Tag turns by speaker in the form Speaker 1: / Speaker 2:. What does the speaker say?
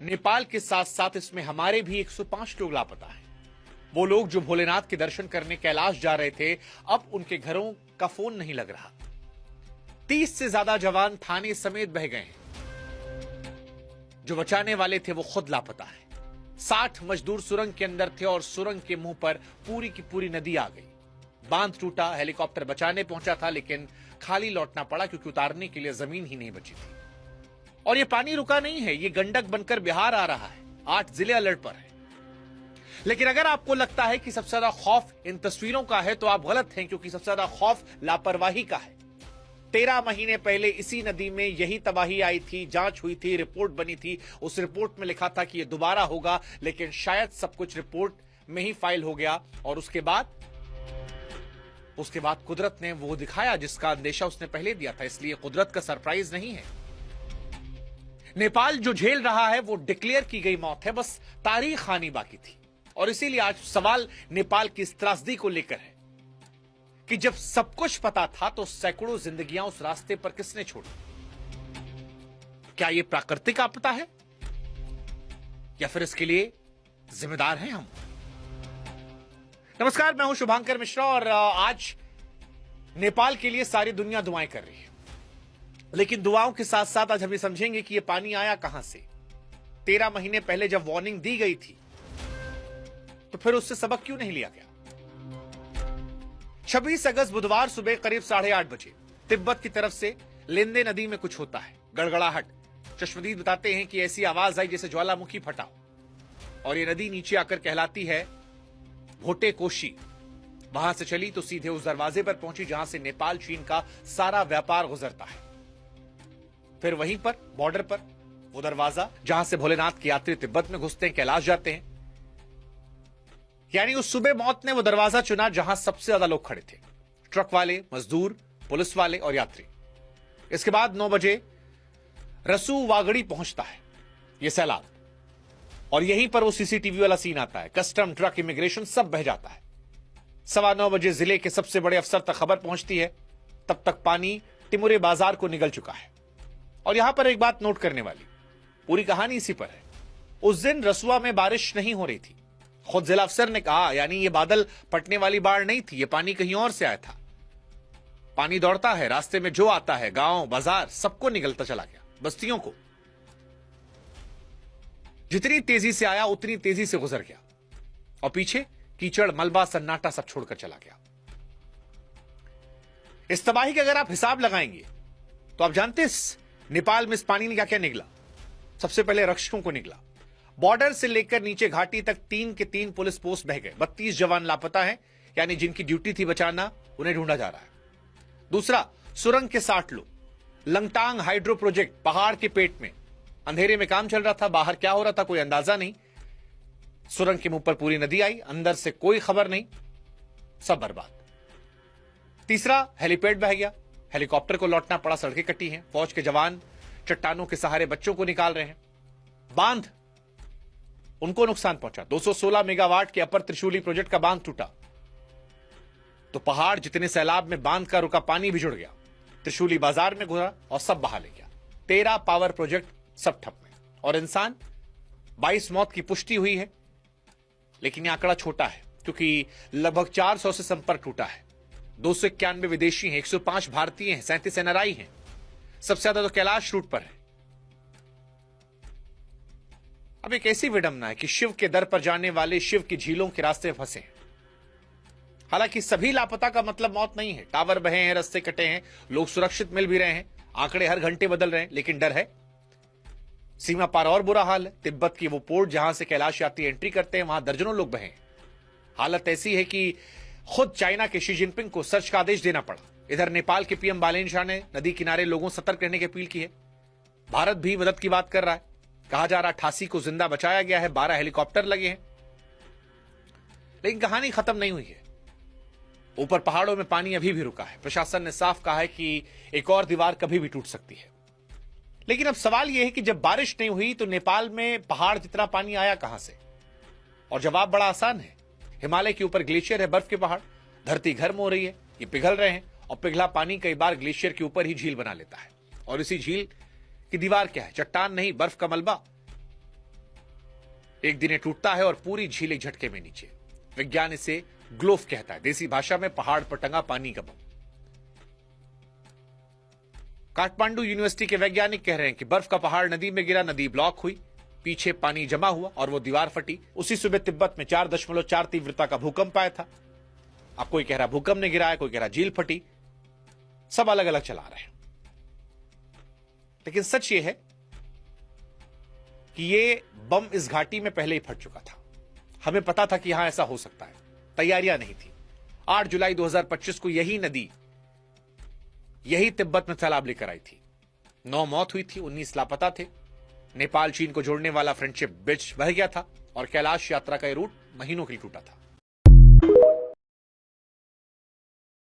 Speaker 1: नेपाल के साथ साथ इसमें हमारे भी 105 लोग लापता हैं। वो लोग जो भोलेनाथ के दर्शन करने कैलाश जा रहे थे, अब उनके घरों का फोन नहीं लग रहा। 30 से ज्यादा जवान थाने समेत बह गए हैं। जो बचाने वाले थे वो खुद लापता है। 60 मजदूर सुरंग के अंदर थे और सुरंग के मुंह पर पूरी की पूरी नदी आ गई। बांध टूटा, हेलीकॉप्टर बचाने पहुंचा था लेकिन खाली लौटना पड़ा क्योंकि उतारने के लिए जमीन ही नहीं बची थी। और ये पानी रुका नहीं है, ये गंडक बनकर बिहार आ रहा है। 8 जिले अलर्ट पर हैं। लेकिन अगर आपको लगता है कि सबसे ज्यादा खौफ इन तस्वीरों का है तो आप गलत हैं, क्योंकि सबसे ज्यादा खौफ लापरवाही का है। 13 महीने पहले इसी नदी में यही तबाही आई थी, जांच हुई थी, रिपोर्ट बनी थी। उस रिपोर्ट में लिखा था कि यह दोबारा होगा, लेकिन शायद सब कुछ रिपोर्ट में ही फाइल हो गया। और उसके बाद कुदरत ने वो दिखाया जिसका अंदेशा उसने पहले दिया था। इसलिए कुदरत का सरप्राइज नहीं है। नेपाल जो झेल रहा है वो डिक्लेयर की गई मौत है, बस तारीख आनी बाकी थी। और इसीलिए आज सवाल नेपाल की इस त्रासदी को लेकर है कि जब सब कुछ पता था तो सैकड़ों जिंदगियां उस रास्ते पर किसने छोड़ी। क्या यह प्राकृतिक आपदा है या फिर इसके लिए जिम्मेदार हैं हम? नमस्कार, मैं हूं शुभांकर मिश्रा और आज नेपाल के लिए सारी दुनिया दुआएं कर रही है। लेकिन दुआओं के साथ साथ आज हम ये समझेंगे कि यह पानी आया कहां से। 13 महीने पहले जब वार्निंग दी गई थी तो फिर उससे सबक क्यों नहीं लिया गया? 26 अगस्त बुधवार सुबह करीब 8:30 बजे तिब्बत की तरफ से लेंदे नदी में कुछ होता है, गड़गड़ाहट। चश्मदीद बताते हैं कि ऐसी आवाज आई जैसे ज्वालामुखी फटा हो। और यह नदी नीचे आकर कहलाती है भोटे कोशी। वहां से चली तो सीधे उस दरवाजे पर पहुंची जहां से नेपाल चीन का सारा व्यापार गुजरता है। फिर वहीं पर बॉर्डर पर वो दरवाजा जहां से भोलेनाथ के यात्री तिब्बत में घुसते हैं, कैलाश जाते हैं। यानी उस सुबह मौत ने वो दरवाजा चुना जहां सबसे ज्यादा लोग खड़े थे, ट्रक वाले, मजदूर, पुलिस वाले और यात्री। इसके बाद 9 बजे रसू वागड़ी पहुंचता है ये सैलाब, और यहीं पर वो सीसीटीवी वाला सीन आता है। कस्टम, ट्रक, इमिग्रेशन सब बह जाता है। 9:15 बजे जिले के सबसे बड़े अफसर तक खबर पहुंचती है। तब तक पानी टिमुरे बाजार को निगल चुका है। और यहां पर एक बात नोट करने वाली, पूरी कहानी इसी पर है। उस दिन रसुआ में बारिश नहीं हो रही थी। खुद जिला अफसर ने कहा, यानी ये बादल पटने वाली बाढ़ नहीं थी, ये पानी कहीं और से आया था। पानी दौड़ता है, रास्ते में जो आता है, गांव, बाजार, सबको निगलता चला गया, बस्तियों को। जितनी तेजी से आया उतनी तेजी से गुजर गया और पीछे कीचड़, मलबा, सन्नाटा सब छोड़कर चला गया। इस तबाही का अगर आप हिसाब लगाएंगे तो आप जानते हैं नेपाल में इस पानी ने क्या क्या निकला। सबसे पहले रक्षकों को निकला। बॉर्डर से लेकर नीचे घाटी तक 3 के 3 पुलिस पोस्ट बह गए। 32 जवान लापता हैं, यानी जिनकी ड्यूटी थी बचाना, उन्हें ढूंढा जा रहा है। दूसरा, सुरंग के 60 लोग। लंगटांग हाइड्रो प्रोजेक्ट पहाड़ के पेट में अंधेरे में काम चल रहा था। बाहर क्या हो रहा था कोई अंदाजा नहीं। सुरंग के मुंह पर पूरी नदी आई, अंदर से कोई खबर नहीं, सब बर्बाद। तीसरा, हेलीपैड बह गया, हेलीकॉप्टर को लौटना पड़ा, सड़कें कटी हैं। फौज के जवान चट्टानों के सहारे बच्चों को निकाल रहे हैं। बांध, उनको नुकसान पहुंचा। 216 मेगावाट के अपर त्रिशूली प्रोजेक्ट का बांध टूटा तो पहाड़ जितने सैलाब में बांध का रुका पानी भी जुड़ गया, त्रिशूली बाजार में घुसा और सब बहा ले गया। 13 पावर प्रोजेक्ट सब ठप में। और इंसान 22 मौत की पुष्टि हुई है, लेकिन यह आंकड़ा छोटा है क्योंकि लगभग 400 से संपर्क टूटा है। 291 विदेशी हैं, 105 भारतीय हैं, 37 एनआरआई हैं। सबसे ज्यादा तो कैलाश रूट पर है। अब एक ऐसी विडंबना है कि शिव के दर पर जाने वाले शिव की झीलों के रास्ते फंसे हैं। हालांकि सभी लापता का मतलब मौत नहीं है। टावर बहे हैं, रास्ते कटे हैं, लोग सुरक्षित मिल भी रहे हैं, आंकड़े हर घंटे बदल रहे हैं, लेकिन डर है। सीमा पार और बुरा हाल है। तिब्बत की वो पोर्ट जहां से कैलाश यात्री एंट्री करते हैं, वहां दर्जनों लोग बहे हैं। हालत ऐसी है कि खुद चाइना के शी जिनपिंग को सर्च का आदेश देना पड़ा। इधर नेपाल के पीएम बालेन शाह ने नदी किनारे लोगों सतर्क रहने की अपील की है। भारत भी मदद की बात कर रहा है। कहा जा रहा 88 को जिंदा बचाया गया है, 12 हेलीकॉप्टर लगे हैं। लेकिन कहानी खत्म नहीं हुई है। ऊपर पहाड़ों में पानी अभी भी रुका है। प्रशासन ने साफ कहा है कि एक और दीवार कभी भी टूट सकती है। लेकिन अब सवाल यह है कि जब बारिश नहीं हुई तो नेपाल में पहाड़ जितना पानी आया कहां से? और जवाब बड़ा आसान है। हिमालय के ऊपर ग्लेशियर है, बर्फ के पहाड़, धरती गर्म हो रही है, ये पिघल रहे हैं और पिघला पानी कई बार ग्लेशियर के ऊपर ही झील बना लेता है। और इसी झील की दीवार क्या है? चट्टान नहीं, बर्फ का मलबा। एक दिन ये टूटता है और पूरी झील एक झटके में नीचे। विज्ञान इसे ग्लोव कहता है, देसी भाषा में पहाड़ पर टंगा पानी का बम। काठमांडू यूनिवर्सिटी के वैज्ञानिक कह रहे हैं कि बर्फ का पहाड़ नदी में गिरा, नदी ब्लॉक हुई, पीछे पानी जमा हुआ और वो दीवार फटी। उसी सुबह तिब्बत में 4.4 तीव्रता का भूकंप आया था। अब कोई कह रहा भूकंप ने गिराया, कोई कह रहा झील फटी, सब अलग अलग चला रहे हैं। लेकिन सच ये है कि ये बम इस घाटी में पहले ही फट चुका था। हमें पता था कि यहां ऐसा हो सकता है, तैयारियां नहीं थी। 8 जुलाई 2025 को यही नदी यही तिब्बत में सैलाब लेकर आई थी। 9 मौत हुई थी, 19 लापता थे। नेपाल चीन को जोड़ने वाला फ्रेंडशिप ब्रिज बह गया था और कैलाश यात्रा का यह रूट महीनों के लिए टूटा था।